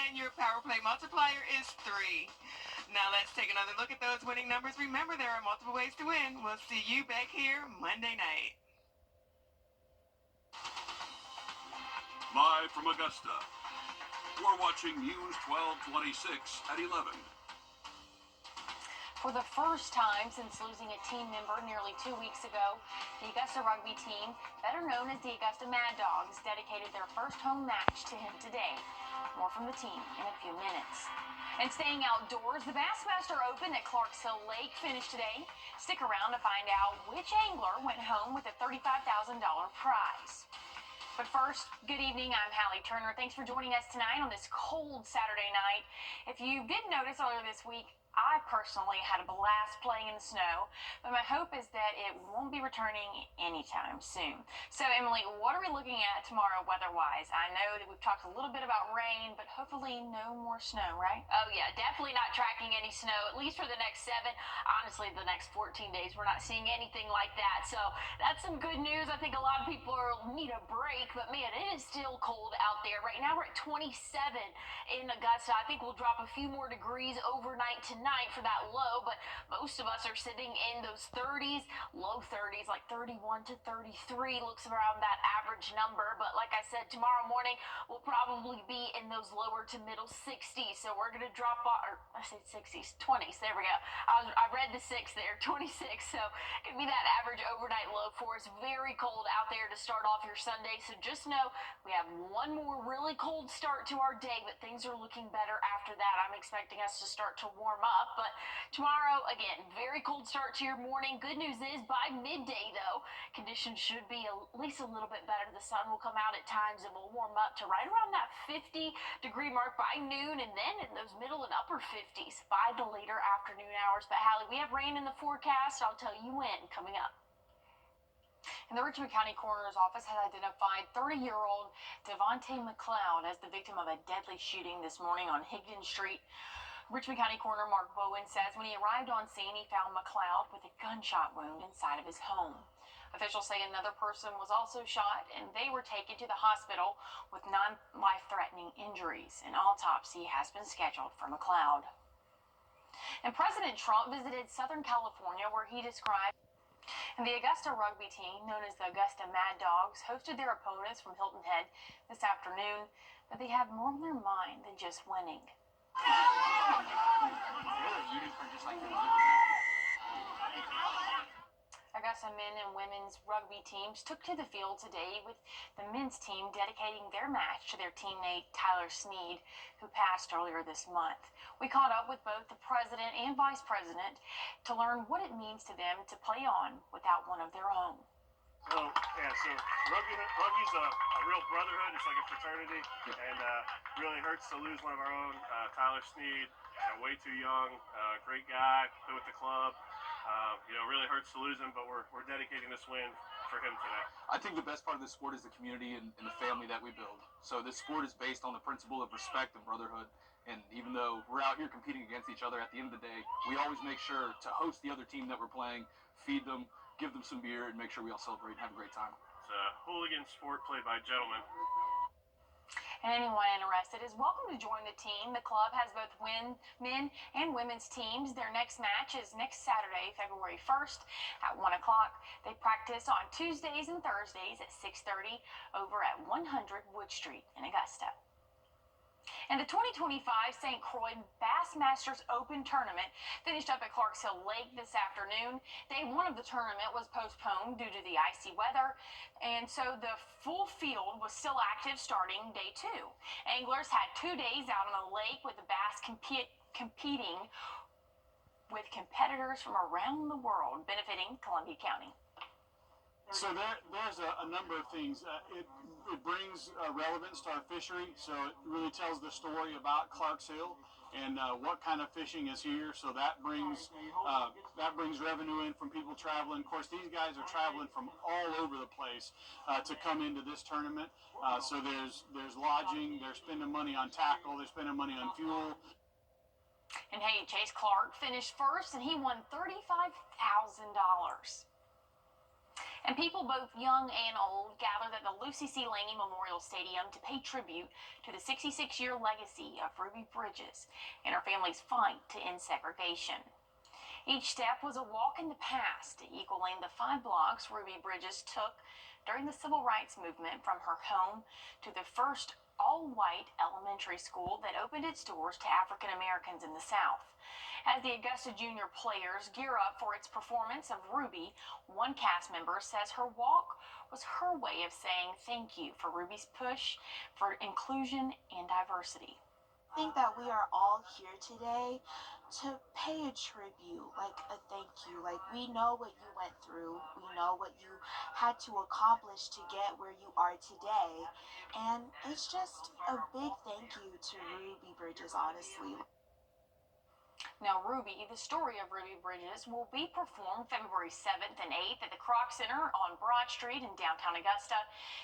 and your power play multiplier is 3. Now let's take another look at those winning numbers. Remember, there are multiple ways to win. We'll see you back here Monday night. Live from Augusta, we're watching News 1226 at 11. For the first time since losing a team member nearly 2 weeks ago, the Augusta rugby team, better known as the Augusta Mad Dogs, dedicated their first home match to him today. More from the team in a few minutes. And staying outdoors, the Bassmaster Open at Clarks Hill Lake finished today. Stick around to find out which angler went home with a $35,000 prize. But first, good evening. I'm Hallie Turner. Thanks for joining us tonight on this cold Saturday night. If you did notice earlier this week, I personally had a blast playing in the snow, but my hope is that it won't be returning anytime soon. So, Emily, what are we looking at tomorrow weather-wise? I know that we've talked a little bit about rain, but hopefully no more snow, right? Oh, yeah, definitely not tracking any snow, at least for the next 7. Honestly, the next 14 days, we're not seeing anything like that. So that's some good news. I think a lot of people need a break, but man, it is still cold out there. Right now, we're at 27 in Augusta. I think we'll drop a few more degrees overnight tonight for that low, but most of us are sitting in those 30s, low 30s, like 31 to 33 looks around that average number. But like I said, tomorrow morning we'll probably be in those lower to middle 60s. So we're going to drop off, or I said 60s, 20s, there we go. I read the 6 there, 26. So it could be that average overnight low for us. Very cold out there to start off your Sunday. So just know we have one more really cold start to our day, but things are looking better after that. I'm expecting us to start to warm up. But tomorrow, again, very cold start to your morning. Good news is by midday, though, conditions should be at least a little bit better. The sun will come out at times and we'll warm up to right around that 50-degree mark by noon, and then in those middle and upper 50s by the later afternoon hours. But Hallie, we have rain in the forecast. I'll tell you when coming up. And the Richmond County Coroner's Office has identified 30-year-old Devontae McLeod as the victim of a deadly shooting this morning on Higdon Street. Richmond County Coroner Mark Bowen says when he arrived on scene, he found McLeod with a gunshot wound inside of his home. Officials say another person was also shot, and they were taken to the hospital with non-life-threatening injuries. An autopsy has been scheduled for McLeod. And President Trump visited Southern California, where he described and the Augusta rugby team, known as the Augusta Mad Dogs, hosted their opponents from Hilton Head this afternoon, but they had more on their mind than just winning. Augusta men and women's rugby teams took to the field today, with the men's team dedicating their match to their teammate Tyler Snead, who passed earlier this month. We caught up with both the president and vice president to learn what it means to them to play on without one of their own. So rugby's a real brotherhood. It's like a fraternity, and really hurts to lose one of our own. Tyler Snead, way too young, great guy, played with the club. Really hurts to lose him, but we're dedicating this win for him today. I think the best part of this sport is the community and the family that we build. So this sport is based on the principle of respect and brotherhood. And even though we're out here competing against each other, at the end of the day, we always make sure to host the other team that we're playing, feed them, give them some beer, and make sure we all celebrate and have a great time. It's a hooligan sport played by gentlemen. And anyone interested is welcome to join the team. The club has both men and women's teams. Their next match is next Saturday, February 1st at 1 o'clock. They practice on Tuesdays and Thursdays at 6:30 over at 100 Wood Street in Augusta. And the 2025 St. Croix Bassmasters Open Tournament finished up at Clarks Hill Lake this afternoon. Day 1 of the tournament was postponed due to the icy weather, and so the full field was still active starting day 2. Anglers had 2 days out on the lake with the bass competing with competitors from around the world, benefiting Columbia County. So there's a number of things. It brings relevance to our fishery, so it really tells the story about Clarks Hill and what kind of fishing is here. So that brings revenue in from people traveling. Of course, these guys are traveling from all over the place to come into this tournament. So there's lodging, they're spending money on tackle, they're spending money on fuel. And hey, Chase Clark finished first, and he won $35,000. And people both young and old gathered at the Lucy C. Laney Memorial Stadium to pay tribute to the 66-year legacy of Ruby Bridges and her family's fight to end segregation. Each step was a walk in the past, equaling the 5 blocks Ruby Bridges took during the civil rights movement from her home to the first all-white elementary school that opened its doors to African Americans in the South. As the Augusta Junior players gear up for its performance of Ruby, one cast member says her walk was her way of saying thank you for Ruby's push for inclusion and diversity. I think that we are all here today to pay a tribute, like a thank you. Like, we know what you went through, we know what you had to accomplish to get where you are today, and it's just a big thank you to Ruby Bridges, honestly. Now, Ruby, the story of Ruby Bridges, will be performed February 7th and 8th at the Kroc Center on Broad Street in downtown Augusta.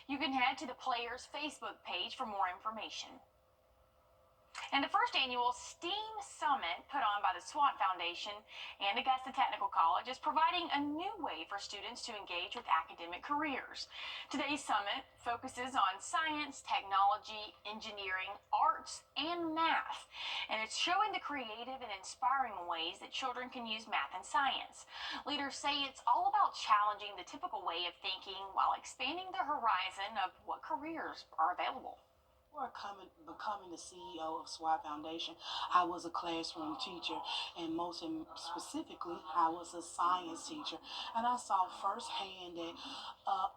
You can head to the Players' Facebook page for more information. And the first annual STEAM Summit put on by the SWAT Foundation and Augusta Technical College is providing a new way for students to engage with academic careers. Today's summit focuses on science, technology, engineering, arts, and math. And it's showing the creative and inspiring ways that children can use math and science. Leaders say it's all about challenging the typical way of thinking while expanding the horizon of what careers are available. Before becoming the CEO of SWAT Foundation, I was a classroom teacher, and most specifically, I was a science teacher. And I saw firsthand that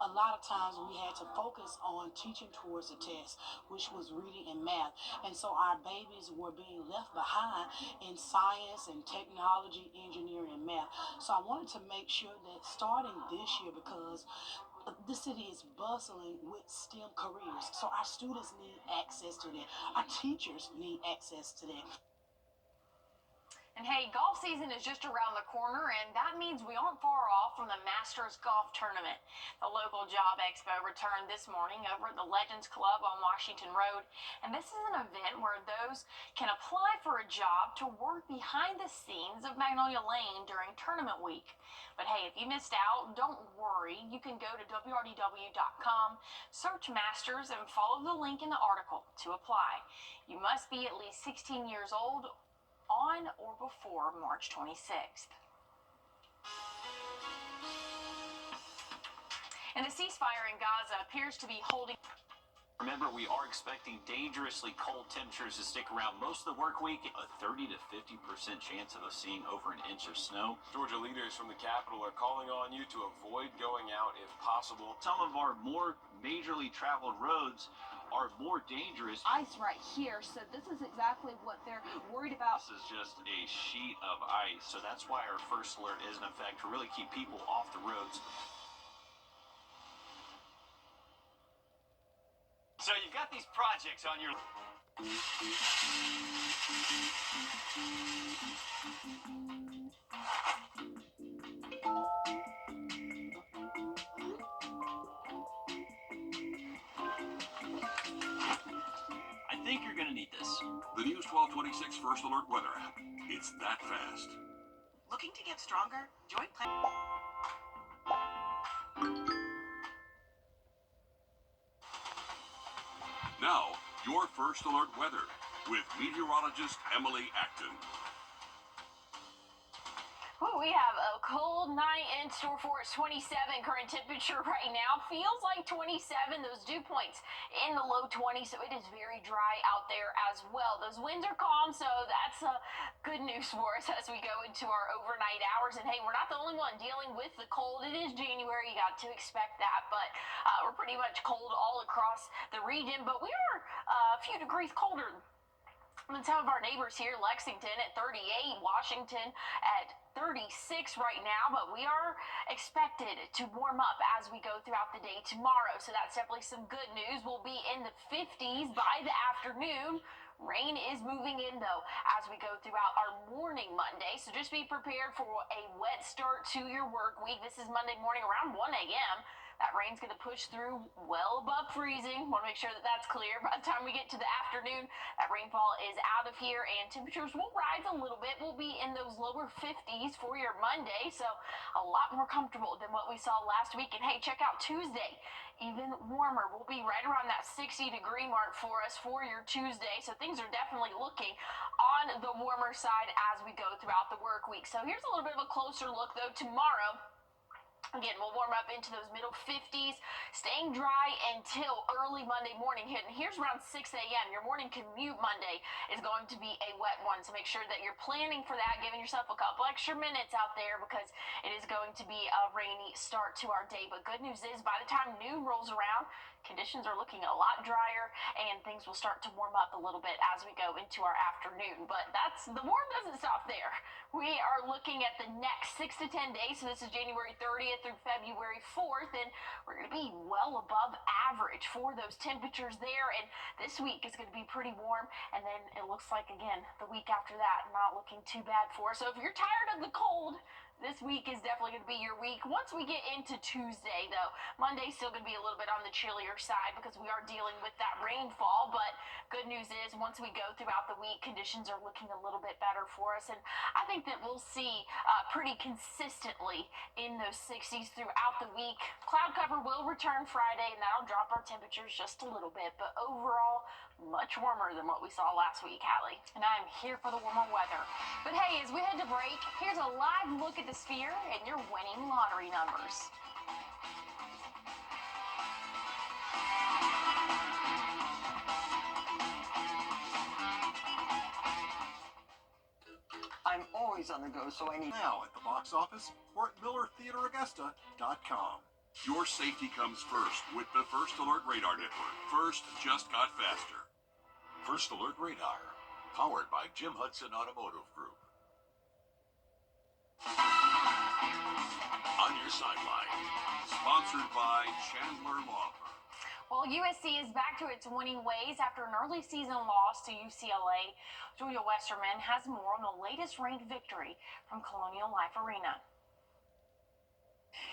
a lot of times we had to focus on teaching towards the test, which was reading and math. And so our babies were being left behind in science and technology, engineering, and math. So I wanted to make sure that starting this year, because the city is bustling with STEM careers, so our students need access to that. Our teachers need access to that. And hey, golf season is just around the corner, and that means we aren't far off from the Masters Golf Tournament. The local job expo returned this morning over at the Legends Club on Washington Road, and this is an event where those can apply for a job to work behind the scenes of Magnolia Lane during tournament week. But hey, if you missed out, don't worry. You can go to wrdw.com, search Masters, and follow the link in the article to apply. You must be at least 16 years old on or before March 26th. And the ceasefire in Gaza appears to be holding. Remember, we are expecting dangerously cold temperatures to stick around most of the work week. A 30 to 50% chance of us seeing over an inch of snow. Georgia leaders from the Capitol are calling on you to avoid going out if possible. Some of our more majorly traveled roads are more dangerous. Ice right here, so this is exactly what they're worried about. This is just a sheet of ice, so that's why our first alert is in effect to really keep people off the roads. So you've got these projects on your... I think you're going to need this. The News 1226 First Alert Weather app. It's that fast. Looking to get stronger? Join Now, your First Alert Weather with meteorologist Emily Acton. Ooh, we have a cold night in store for us. 27 current temperature right now. Feels like 27. Those dew points in the low 20s, so it is very dry out there as well. Those winds are calm, so that's good news for us as we go into our overnight hours. And hey, we're not the only one dealing with the cold. It is January. You got to expect that, but we're pretty much cold all across the region. But we are a few degrees colder than some of our neighbors here. Lexington at 38, Washington at 36 right now, but we are expected to warm up as we go throughout the day tomorrow. So that's definitely some good news. We'll be in the 50s by the afternoon. Rain is moving in, though, as we go throughout our morning Monday. So just be prepared for a wet start to your work week. This is Monday morning around 1 a.m. That rain's going to push through well above freezing. Want to make sure that that's clear. By the time we get to the afternoon, that rainfall is out of here and temperatures will rise a little bit. We'll be in those lower 50s for your Monday, so a lot more comfortable than what we saw last week. And hey, check out Tuesday. Even warmer. We'll be right around that 60-degree mark for us for your Tuesday. So things are definitely looking on the warmer side as we go throughout the work week. So here's a little bit of a closer look, though, tomorrow. Again, we'll warm up into those middle 50s, staying dry until early Monday morning hit. And here's around 6 a.m. Your morning commute Monday is going to be a wet one. So make sure that you're planning for that, giving yourself a couple extra minutes out there because it is going to be a rainy start to our day. But good news is by the time noon rolls around, conditions are looking a lot drier and things will start to warm up a little bit as we go into our afternoon. But the warm doesn't stop there. We are looking at the next 6 to 10 days. So this is January 30th through February 4th, and we're going to be well above average for those temperatures there. And this week is going to be pretty warm. And then it looks like, again, the week after that, not looking too bad for us. So if you're tired of the cold, this week is definitely going to be your week. Once we get into Tuesday, though, Monday's still going to be a little bit on the chillier side because we are dealing with that rainfall. But good news is once we go throughout the week, conditions are looking a little bit better for us. And I think that we'll see pretty consistently in those 60s throughout the week. Cloud cover will return Friday, and that'll drop our temperatures just a little bit. But overall, much warmer than what we saw last week, Hallie. And I'm here for the warmer weather. But hey, as we head to break, here's a live look at the Sphere and your winning lottery numbers. I'm always on the go, so I need now at the box office or at MillerTheaterAugusta.com. Your safety comes first with the First Alert Radar Network. First just got faster. First Alert Radar, powered by Jim Hudson Automotive Group. On your sideline, Sponsored by Chandler Law Firm. Well, USC is back to its winning ways after an early season loss to UCLA. Julia Westerman has more on the latest ranked victory from Colonial Life Arena.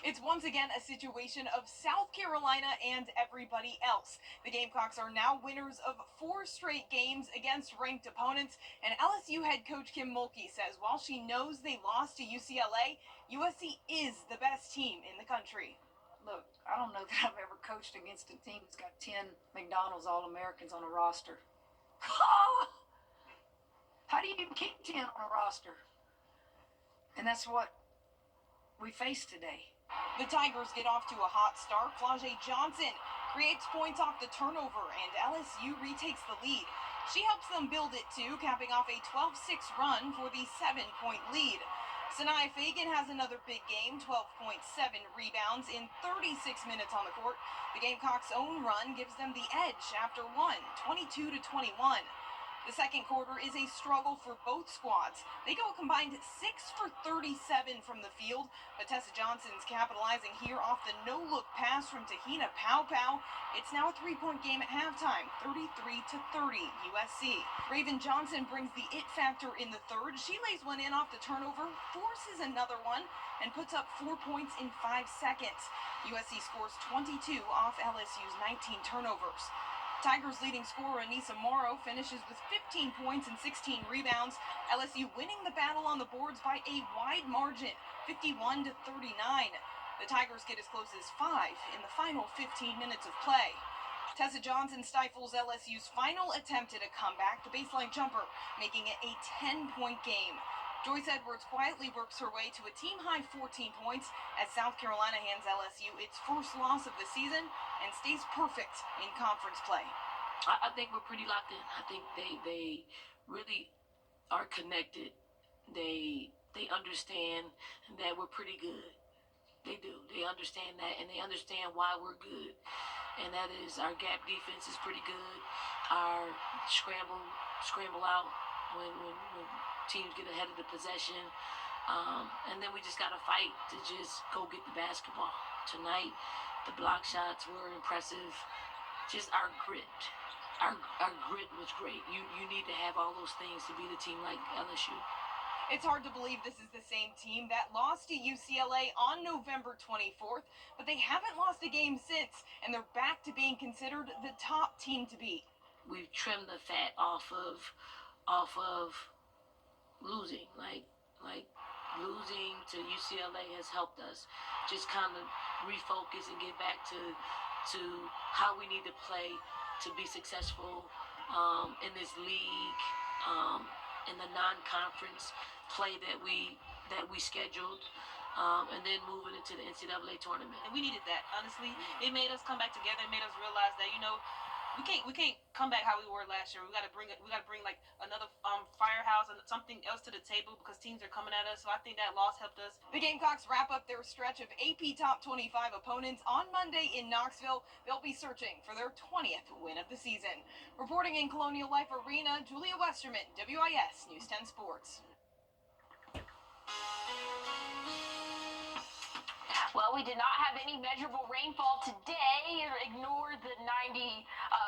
It's once again a situation of South Carolina and everybody else. The Gamecocks are now winners of 4 straight games against ranked opponents, and LSU head coach Kim Mulkey says while she knows they lost to UCLA, USC is the best team in the country. Look, I don't know that I've ever coached against a team that's got 10 McDonald's All-Americans on a roster. How do you even keep 10 on a roster? And that's what we face today. The Tigers get off to a hot start. Flau'jae Johnson creates points off the turnover, and LSU retakes the lead. She helps them build it too, capping off a 12-6 run for the 7-point lead. Sanaya Fagan has another big game, 12.7 rebounds in 36 minutes on the court. The Gamecocks' own run gives them the edge after one, 22-21. The second quarter is a struggle for both squads. They go a combined 6 for 37 from the field, but Tessa Johnson's capitalizing here off the no-look pass from Tahina Pau. It's now a 3-point game at halftime, 33-30 USC. Raven Johnson brings the it factor in the third. She lays one in off the turnover, forces another one, and puts up 4 points in 5 seconds. USC scores 22 off LSU's 19 turnovers. Tigers' leading scorer Anissa Morrow finishes with 15 points and 16 rebounds. LSU winning the battle on the boards by a wide margin, 51-39. The Tigers get as close as 5 in the final 15 minutes of play. Tessa Johnson stifles LSU's final attempt at a comeback, the baseline jumper, making it a 10-point game. Joyce Edwards quietly works her way to a team-high 14 points as South Carolina hands LSU its first loss of the season and stays perfect in conference play. I think we're pretty locked in. I think they really are connected. They understand that we're pretty good. They do. They understand that, and they understand why we're good. And that is our gap defense is pretty good. Our scramble out when teams get ahead of the possession. And then we just got to fight to just go get the basketball. Tonight, the block shots were impressive. Just our grit. Our grit was great. You need to have all those things to beat a team like LSU. It's hard to believe this is the same team that lost to UCLA on November 24th, but they haven't lost a game since, and they're back to being considered the top team to beat. We've trimmed the fat off of losing. Like losing to UCLA has helped us just kind of refocus and get back to how we need to play to be successful in this league, in the non-conference play that we scheduled, and then moving into the NCAA tournament. And we needed that. Honestly, it made us come back together. It made us realize that we can't come back how we were last year. We got to bring like another firehouse and something else to the table because teams are coming at us. So I think that loss helped us. The Gamecocks wrap up their stretch of AP Top 25 opponents on Monday in Knoxville. They'll be searching for their 20th win of the season. Reporting in Colonial Life Arena, Julia Westerman, WIS News 10 Sports. Well, we did not have any measurable rainfall today. Ignore the 90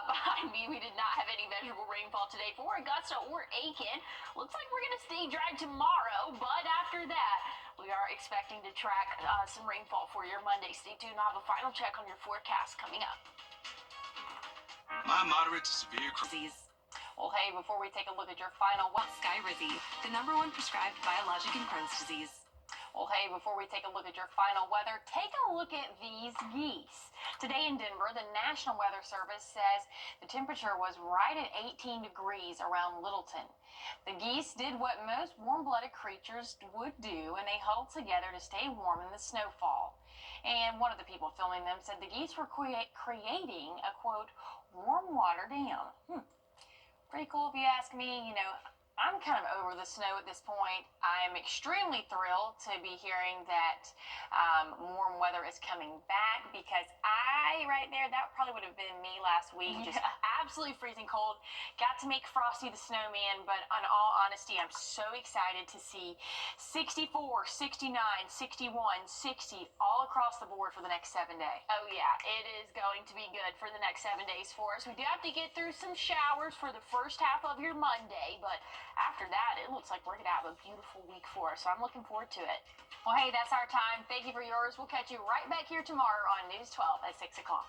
behind me. We did not have any measurable rainfall today for Augusta or Aiken. Looks like we're going to stay dry tomorrow, but after that, we are expecting to track some rainfall for your Monday. Stay tuned. I'll have a final check on your forecast coming up. My moderate to severe Disease. Well, hey, before we take a look at your final one, Skyrizi, the #1 prescribed biologic in Crohn's disease. Well, hey, before we take a look at your final weather, take a look at these geese. Today in Denver, the National Weather Service says the temperature was right at 18 degrees around Littleton. The geese did what most warm-blooded creatures would do, and they huddled together to stay warm in the snowfall. And one of the people filming them said the geese were creating a, quote, warm water dam. Pretty cool if you ask me. I'm kind of over the snow at this point. I'm extremely thrilled to be hearing that warm weather is coming back because that probably would have been me last week. Just absolutely freezing cold. Got to make Frosty the Snowman, but in all honesty, I'm so excited to see 64, 69, 61, 60 all across the board for the next 7 days. Oh yeah, it is going to be good for the next 7 days for us. We do have to get through some showers for the first half of your Monday, but after that, it looks like we're going to have a beautiful week for us, so I'm looking forward to it. Well, hey, that's our time. Thank you for yours. We'll catch you right back here tomorrow on News 12 at 6 o'clock.